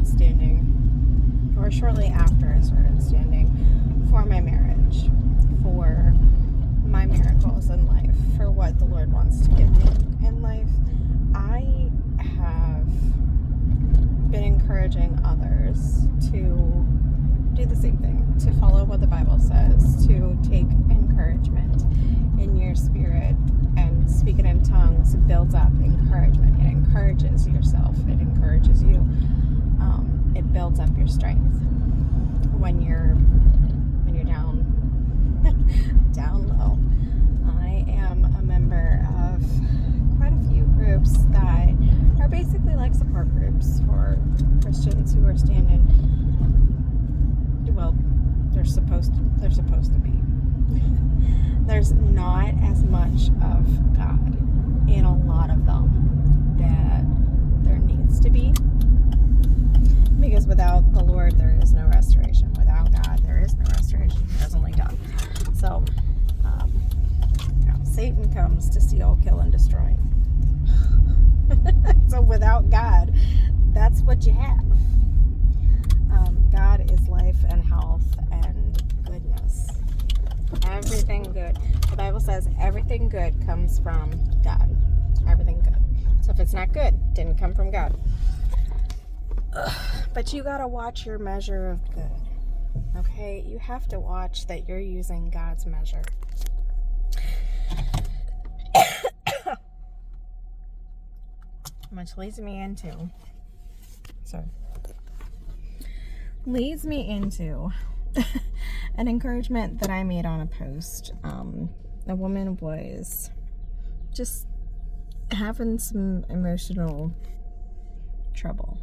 started standing, or shortly after I started standing, for my marriage, for my miracles in life, for what the Lord wants to give me in life, I have been encouraging others to do the same thing, to follow what the Bible says, to take encouragement in your spirit, and speaking in tongues builds up encouragement. It encourages yourself. It encourages you. It builds up your strength when you're down down low. I am a member of quite a few groups that are basically like support groups for Christians who are standing. Well, they're supposed to be. There's not as much of God in a lot of them that there needs to be, because without the Lord there is no restoration. Without God there is no restoration. There's only God. So Satan comes to steal, kill, and destroy. So without God, that's what you have. God is life and health and goodness. Everything good. The Bible says everything good comes from God. Everything good. So if it's not good, it didn't come from God. But you gotta watch your measure of good. Okay? You have to watch that you're using God's measure. Which leads me into an encouragement that I made on a post. A woman was just having some emotional trouble.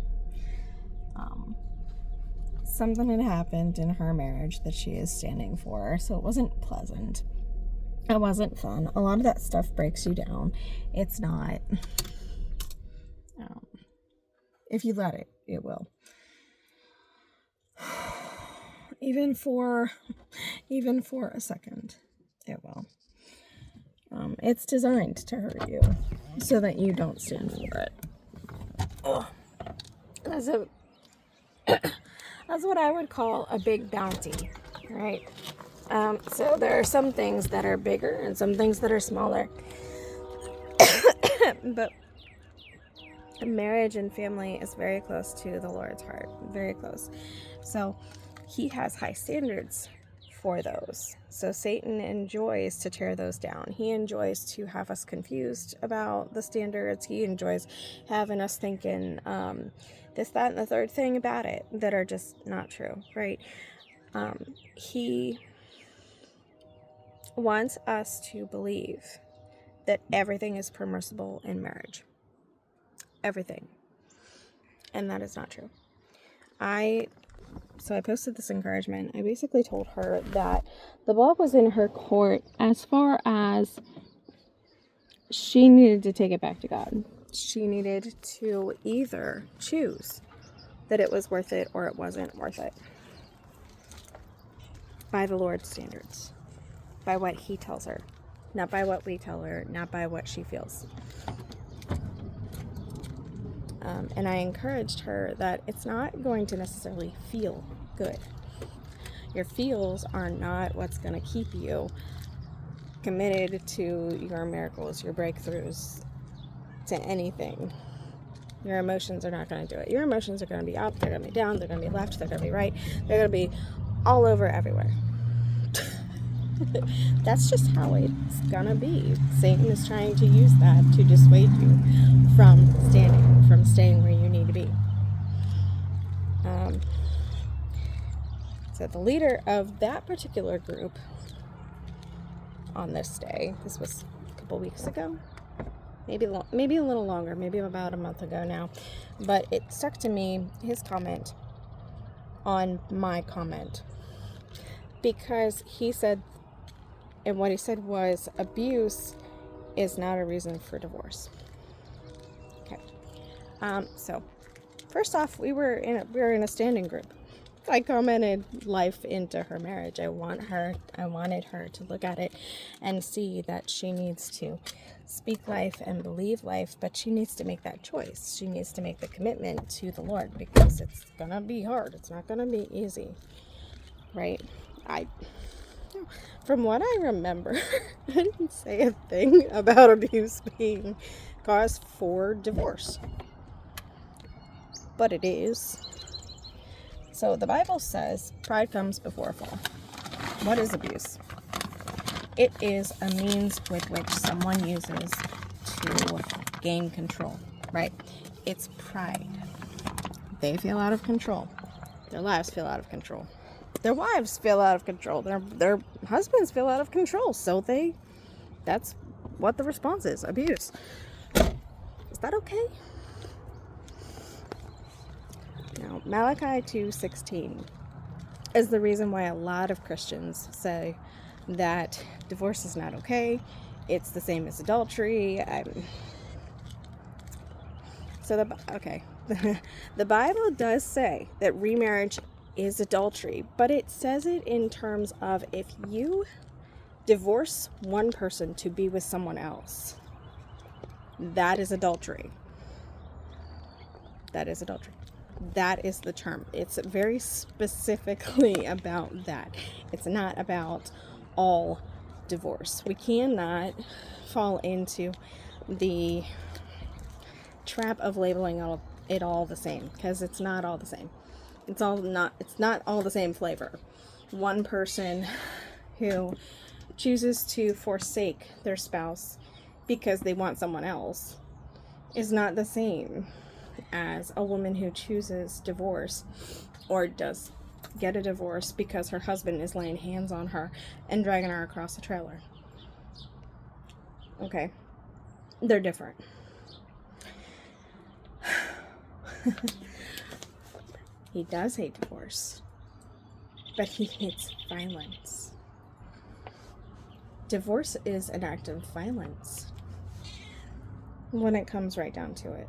Something had happened in her marriage that she is standing for, so it wasn't pleasant. It wasn't fun. A lot of that stuff breaks you down. It's not. If you let it, it will. Even for a second, it will. It's designed to hurt you so that you don't stand for it. Oh. That's what I would call a big bounty, right? So there are some things that are bigger and some things that are smaller. But marriage and family is very close to the Lord's heart, very close. So he has high standards for those. So Satan enjoys to tear those down. He enjoys to have us confused about the standards. He enjoys having us thinking this, that, and the third thing about it that are just not true, right? He wants us to believe that everything is permissible in marriage. Everything. And that is not true. So I posted this encouragement. I basically told her that the ball was in her court as far as she needed to take it back to God. She needed to either choose that it was worth it or it wasn't worth it. By the Lord's standards. By what he tells her. Not by what we tell her. Not by what she feels. And I encouraged her that it's not going to necessarily feel good. Your feels are not what's going to keep you committed to your miracles, your breakthroughs, to anything. Your emotions are not going to do it. Your emotions are going to be up, they're going to be down, they're going to be left, they're going to be right, they're going to be all over everywhere. That's just how it's going to be. Satan is trying to use that to dissuade you from staying where you need to be. So the leader of that particular group on this day, this was a couple weeks ago, maybe a little longer, maybe about a month ago now, but it stuck to me, his comment on my comment, because he said, and what he said was, abuse is not a reason for divorce. Okay. So first off, we were in a standing group. I commented life into her marriage. I wanted her to look at it and see that she needs to speak life and believe life, but she needs to make that choice. She needs to make the commitment to the Lord, because it's gonna be hard. It's not gonna be easy, right? From what I remember, I didn't say a thing about abuse being cause for divorce, but it is. So the Bible says pride comes before a fall. What is abuse? It is a means with which someone uses to gain control, right? It's pride. They feel out of control. Their lives feel out of control. Their wives feel out of control. Their husbands feel out of control. So that's what the response is. Abuse. Is that okay? Now, Malachi 2:16 is the reason why a lot of Christians say that divorce is not okay. It's the same as adultery. The Bible does say that remarriage is adultery, but it says it in terms of if you divorce one person to be with someone else, that is adultery. That is adultery. That is the term. It's very specifically about that. It's not about all divorce. We cannot fall into the trap of labeling it all the same, because it's not all the same. It's not all the same flavor. One person who chooses to forsake their spouse because they want someone else is not the same as a woman who chooses divorce or does get a divorce because her husband is laying hands on her and dragging her across the trailer. Okay, they're different. He does hate divorce, but he hates violence. Divorce is an act of violence when it comes right down to it.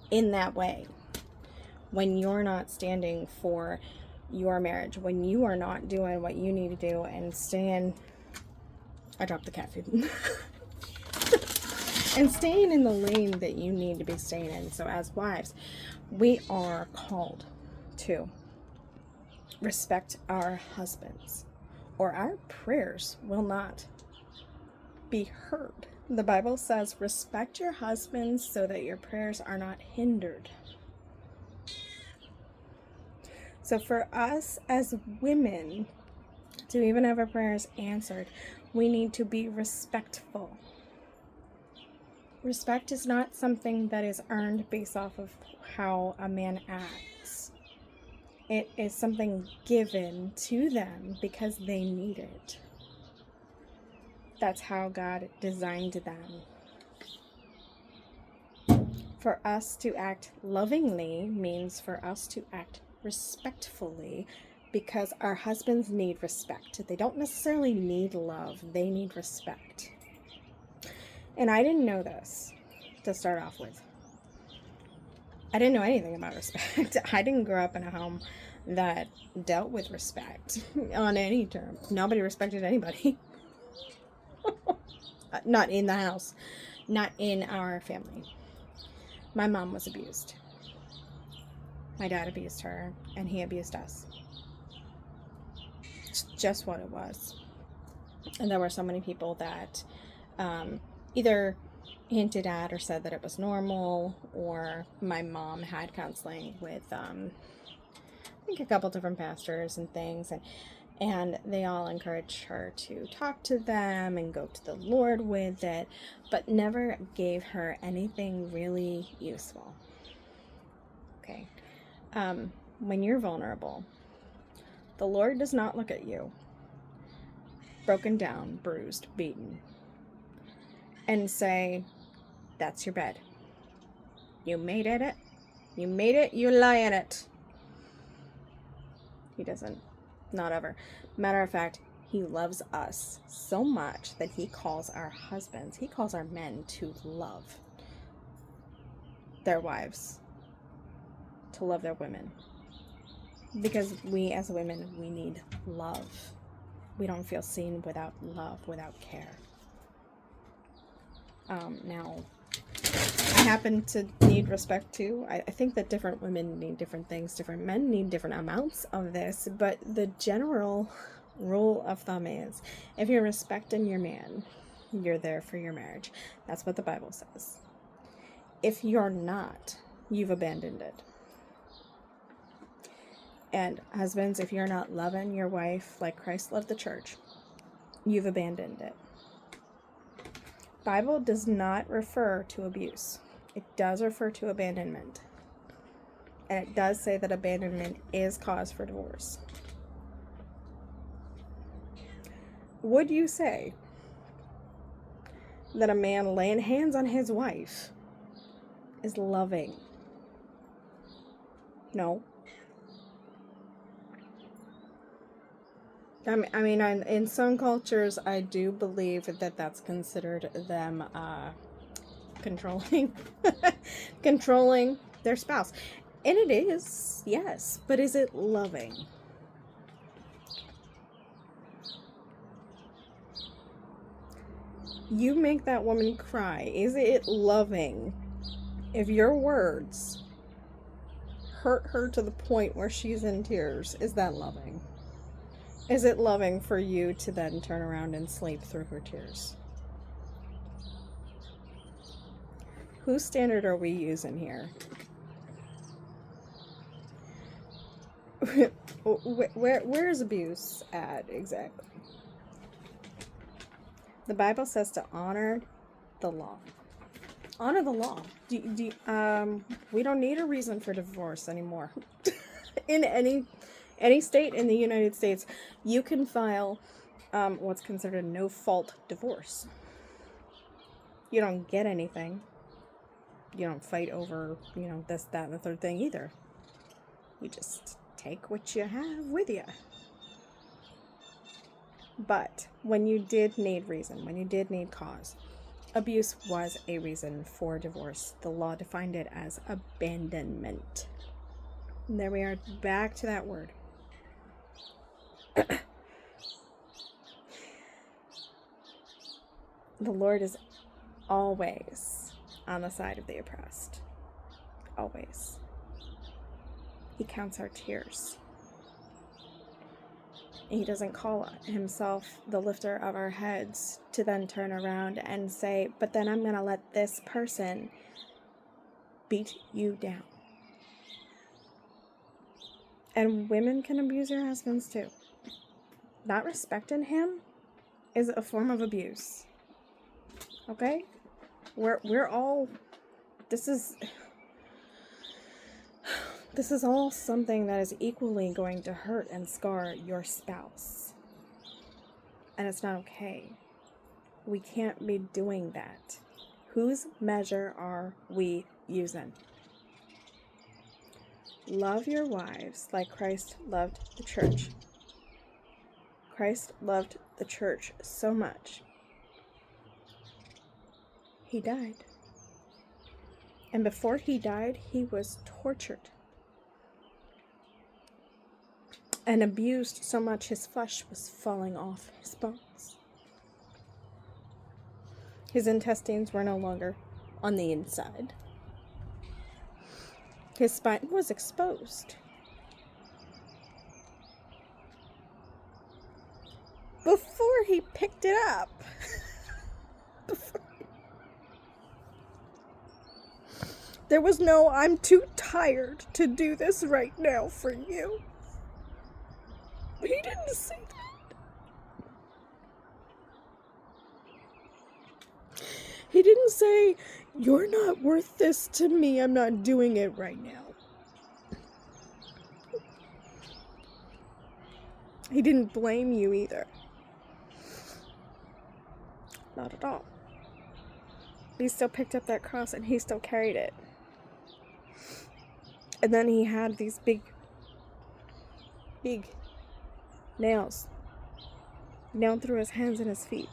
In that way, when you're not standing for your marriage, when you are not doing what you need to do and I dropped the cat food. And staying in the lane that you need to be staying in. So as wives, we are called to respect our husbands, or our prayers will not be heard. The Bible says, respect your husbands so that your prayers are not hindered. So for us as women to even have our prayers answered, we need to be respectful. Respect is not something that is earned based off of how a man acts. It is something given to them because they need it. That's how God designed them. For us to act lovingly means for us to act respectfully, because our husbands need respect. They don't necessarily need love, they need respect. And I didn't know this to start off with. I didn't know anything about respect. I didn't grow up in a home that dealt with respect on any term. Nobody respected anybody. Not in the house, not in our family. My mom was abused. My dad abused her, and he abused us. It's just what it was. And there were so many people that either hinted at or said that it was normal, or my mom had counseling with I think a couple different pastors and things, and they all encouraged her to talk to them and go to the Lord with it, but never gave her anything really useful. Okay. When you're vulnerable, the Lord does not look at you broken down, bruised, beaten, and say, that's your bed. You made it. You made it. You lie in it. He doesn't. Not ever. Matter of fact, He loves us so much that he calls our husbands, he calls our men to love their wives, to love their women. Because we as women, we need love. We don't feel seen without love, without care. Now, I happen to need respect too. I think that different women need different things. Different men need different amounts of this. But the general rule of thumb is, if you're respecting your man, you're there for your marriage. That's what the Bible says. If you're not, you've abandoned it. And husbands, if you're not loving your wife like Christ loved the church, you've abandoned it. Bible does not refer to abuse. It does refer to abandonment. And it does say that abandonment is cause for divorce. Would you say that a man laying hands on his wife is loving? No. I mean, in some cultures, I do believe that that's considered them controlling controlling their spouse. And it is, yes. But is it loving? You make that woman cry. Is it loving? If your words hurt her to the point where she's in tears, is that loving? Is it loving for you to then turn around and sleep through her tears? Whose standard are we using here? Where is abuse at exactly? The Bible says to honor the law. Honor the law. We don't need a reason for divorce anymore. In any state in the United States, you can file what's considered a no-fault divorce. You don't get anything. You don't fight over, this, that, and the third thing either. You just take what you have with you. But when you did need reason, when you did need cause, abuse was a reason for divorce. The law defined it as abandonment. And there we are, back to that word. The Lord is always on the side of the oppressed. Always. He counts our tears. He doesn't call himself the lifter of our heads to then turn around and say, but then I'm going to let this person beat you down. And women can abuse their husbands too. Not respecting him is a form of abuse. Okay? We're all, this is all something that is equally going to hurt and scar your spouse. And it's not okay. We can't be doing that. Whose measure are we using? Love your wives like Christ loved the church. Christ loved the church so much. He died. And before he died, he was tortured and abused so much his flesh was falling off his bones. His intestines were no longer on the inside. His spine was exposed. Before he picked it up. There was no, I'm too tired to do this right now for you. He didn't say that. He didn't say, you're not worth this to me, I'm not doing it right now. He didn't blame you either. Not at all. He still picked up that cross and he still carried it. And then he had these big nails down through his hands and his feet.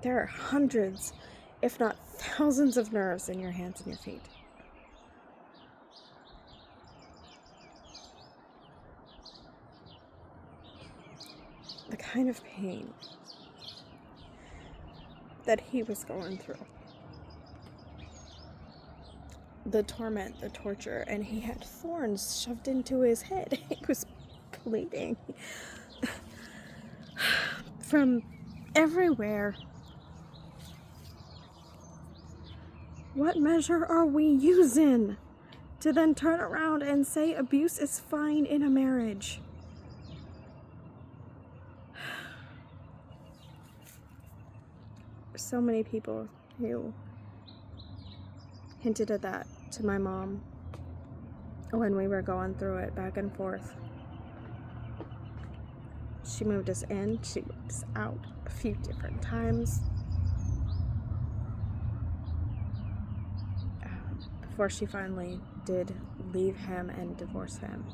There are hundreds, if not thousands, of nerves in your hands and your feet. The kind of pain that he was going through, the torment, the torture, and he had thorns shoved into his head. He was bleeding from everywhere. What measure are we using to then turn around and say abuse is fine in a marriage? So many people who hinted at that to my mom when we were going through it back and forth. She moved us in, she moved us out a few different times. Before she finally did leave him and divorce him.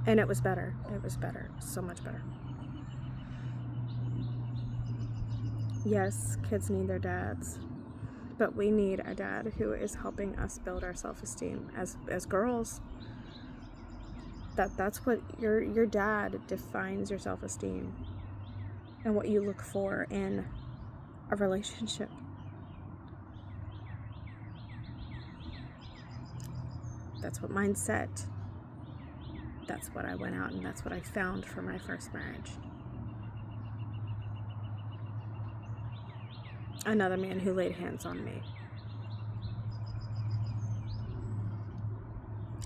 And it was better. It was better. So much better. Yes, kids need their dads. But we need a dad who is helping us build our self-esteem as girls. That's what your dad defines your self-esteem and what you look for in a relationship. That's what mine said. That's what I went out and that's what I found for my first marriage. Another man who laid hands on me.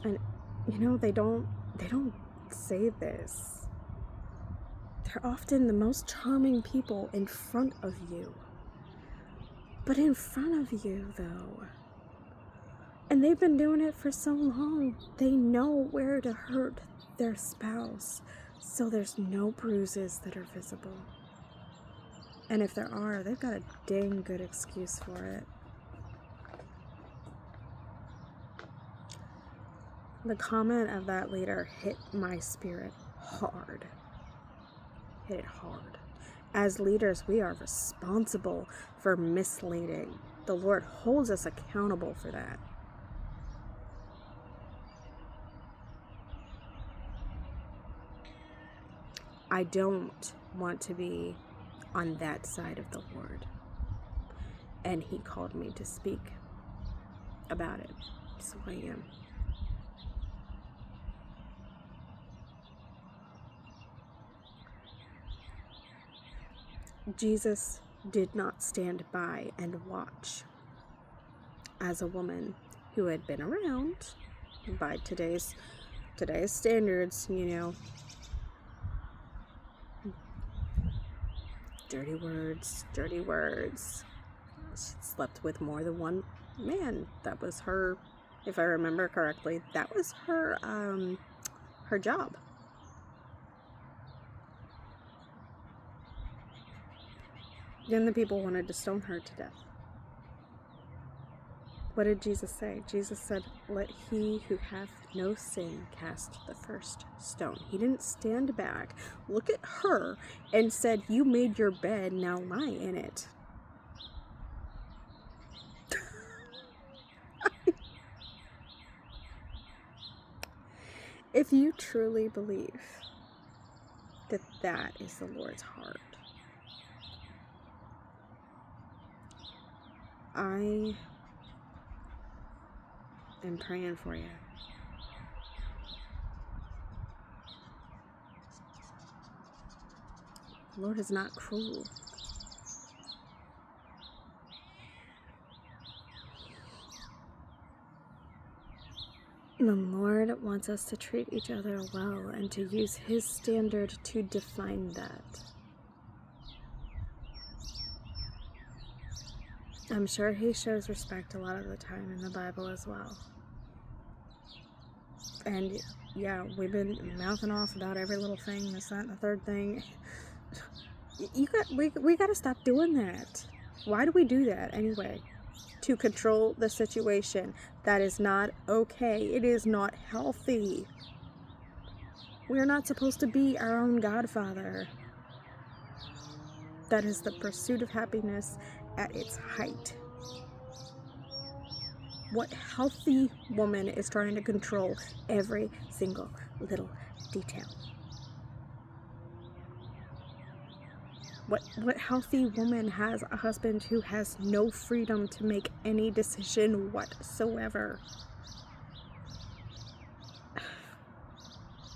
And they don't say this. They're often the most charming people in front of you. But in front of you, though, and they've been doing it for so long, they know where to hurt their spouse, so there's no bruises that are visible. And if there are, they've got a dang good excuse for it. The comment of that leader hit my spirit hard. Hit it hard. As leaders, we are responsible for misleading. The Lord holds us accountable for that. I don't want to be on that side of the Lord. And he called me to speak about it. So I am. Jesus did not stand by and watch as a woman who had been around by today's standards, dirty words. She slept with more than one man. That was her, if I remember correctly, that was her job. Then the people wanted to stone her to death. What did Jesus say? Jesus said, "Let he who hath no sin cast the first stone." He didn't stand back, look at her, and said, "You made your bed, now lie in it." If you truly believe that that is the Lord's heart, I am praying for you. The Lord is not cruel. The Lord wants us to treat each other well and to use His standard to define that. I'm sure He shows respect a lot of the time in the Bible as well. And yeah, we've been mouthing off about every little thing, this, that, and the third thing. We got to stop doing that. Why do we do that anyway? to control the situation. That is not okay. It is not healthy. We are not supposed to be our own godfather. That is the pursuit of happiness at its height. What healthy woman is trying to control every single little detail? What healthy woman has a husband who has no freedom to make any decision whatsoever?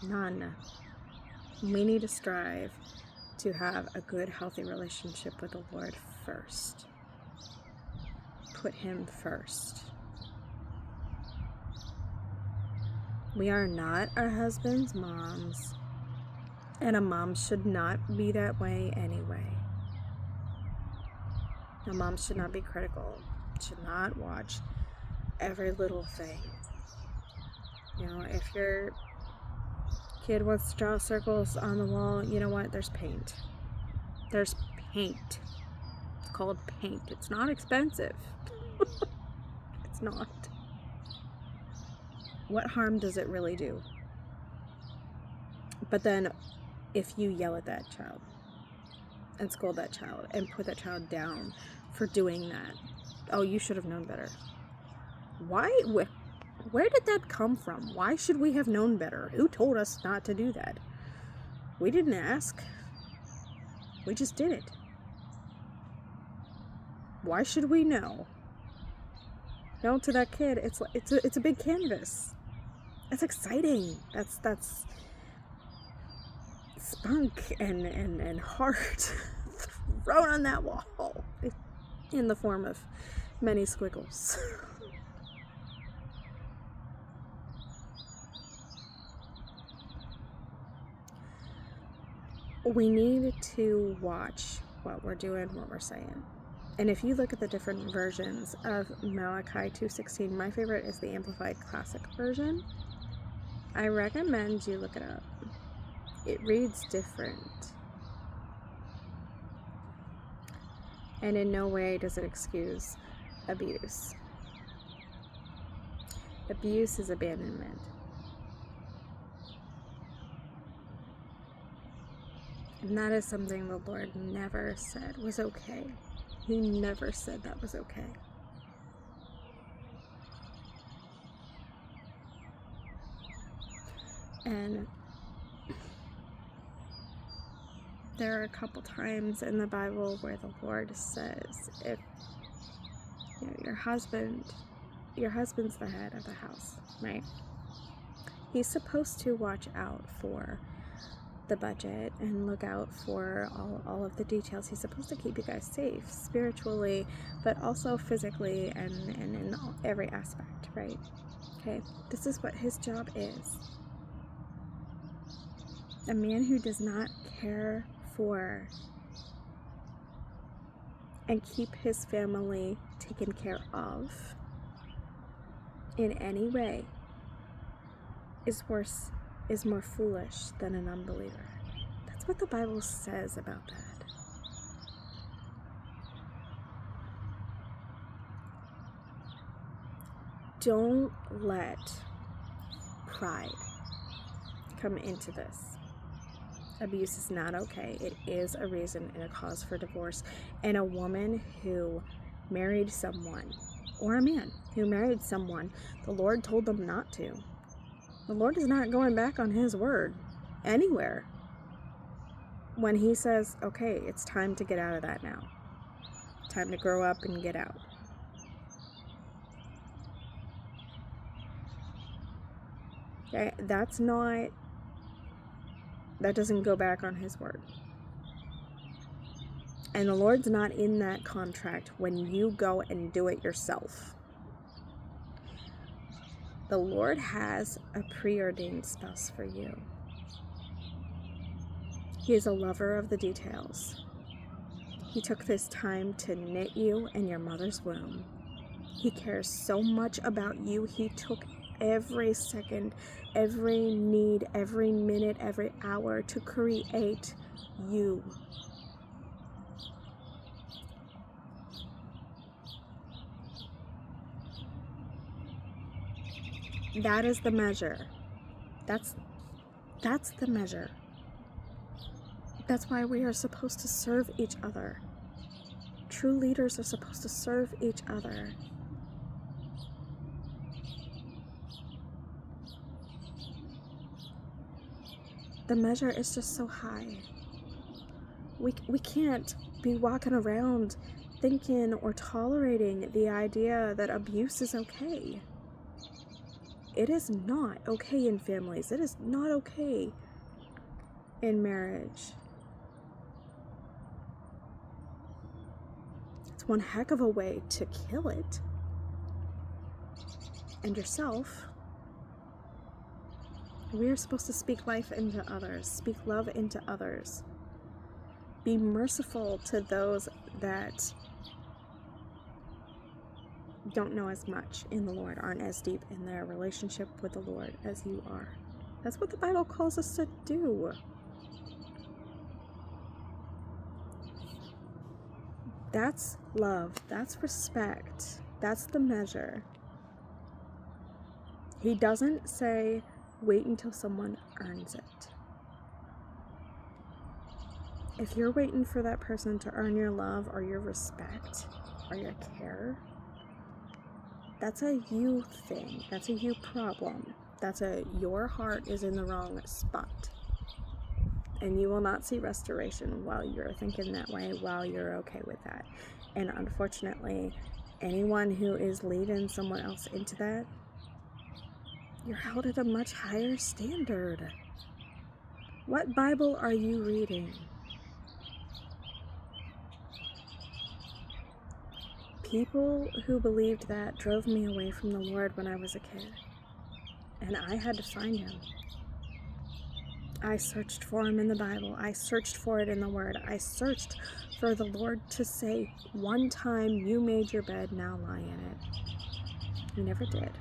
None. We need to strive to have a good, healthy relationship with the Lord first. Put Him first. We are not our husband's moms. And a mom should not be that way anyway. A mom should not be critical, should not watch every little thing. You know, if your kid wants to draw circles on the wall, you know what? There's paint. There's paint. It's called paint. It's not expensive. It's not. What harm does it really do? But then, if you yell at that child and scold that child and put that child down for doing that, oh, you should have known better. Why? Where did that come from? Why should we have known better? Who told us not to do that? We didn't ask. We just did it. Why should we know? No, to that kid, it's a big canvas. That's exciting. That's spunk and heart thrown on that wall in the form of many squiggles. We need to watch what we're doing, what we're saying. And if you look at the different versions of Malachi 2:16, my favorite is the Amplified Classic version. I recommend you look it up. It reads different. And in no way does it excuse abuse. Abuse is abandonment. And that is something the Lord never said was okay. He never said that was okay. And there are a couple times in the Bible where the Lord says, if you know, your husband's the head of the house, right? He's supposed to watch out for the budget and look out for all of the details. He's supposed to keep you guys safe spiritually, but also physically and in every aspect, right? Okay, this is what his job is. A man who does not care for and keep his family taken care of in any way is more foolish than an unbeliever. That's what the Bible says about that. Don't let pride come into this. Abuse is not okay. It is a reason and a cause for divorce. And a woman who married someone, or a man who married someone, the Lord told them not to. The Lord is not going back on His word anywhere when He says, okay, it's time to get out of that now. Time to grow up and get out. Okay, that doesn't go back on His word. And the Lord's not in that contract when you go and do it yourself. The Lord has a preordained spouse for you. He is a lover of the details. He took this time to knit you in your mother's womb. He cares so much about you. He took every second, every need, every minute, every hour to create you. That is the measure. That's the measure. That's why we are supposed to serve each other. True leaders are supposed to serve each other. The measure is just so high. We can't be walking around thinking or tolerating the idea that abuse is okay. It is not okay in families. It is not okay in marriage. It's one heck of a way to kill it. And yourself. We are supposed to speak life into others, speak love into others. Be merciful to those that don't know as much in the Lord, aren't as deep in their relationship with the Lord as you are. That's what the Bible calls us to do. That's love. That's respect. That's the measure. He doesn't say, wait until someone earns it. If you're waiting for that person to earn your love or your respect or your care, that's a you thing. That's a you problem. That's your heart is in the wrong spot. And you will not see restoration while you're thinking that way, while you're okay with that. And unfortunately, anyone who is leading someone else into that, you're held at a much higher standard. What Bible are you reading? People who believed that drove me away from the Lord when I was a kid. And I had to find him. I searched for him in the Bible. I searched for it in the Word. I searched for the Lord to say, one time you made your bed, now lie in it. He never did.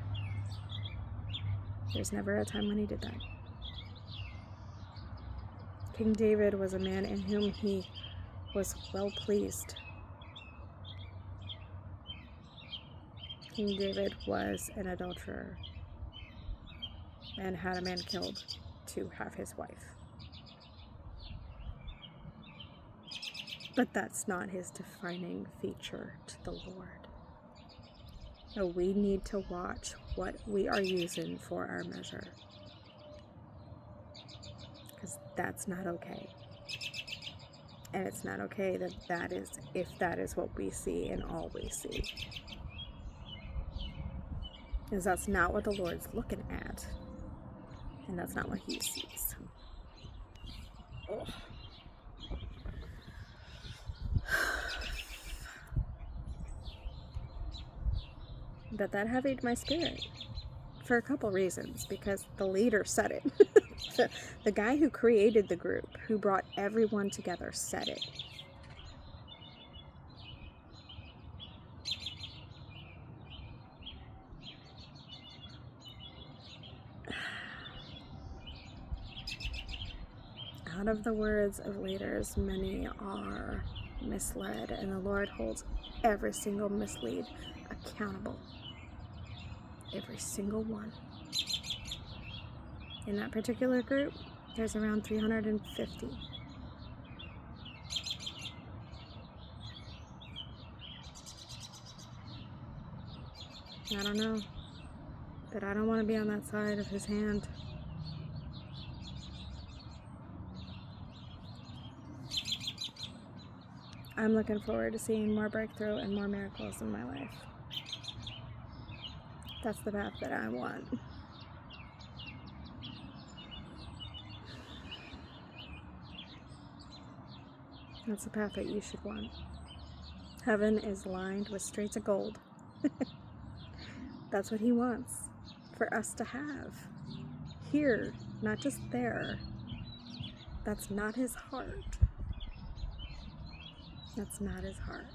There's never a time when he did that. King David was a man in whom he was well pleased. King David was an adulterer and had a man killed to have his wife. But that's not his defining feature to the Lord. So we need to watch what we are using for our measure. Because that's not okay. And it's not okay if that is what we see and all we see. Because that's not what the Lord's looking at. And that's not what he sees. Ugh. But that heavied my spirit for a couple reasons. Because the leader said it. The guy who created the group, who brought everyone together, said it. Out of the words of leaders, many are misled, and the Lord holds every single mislead accountable. Every single one. In that particular group, there's around 350. I don't know, but I don't want to be on that side of his hand. I'm looking forward to seeing more breakthrough and more miracles in my life. That's the path that I want. That's the path that you should want. Heaven is lined with streets of gold. That's what he wants for us to have. Here, not just there. That's not his heart. That's not his heart.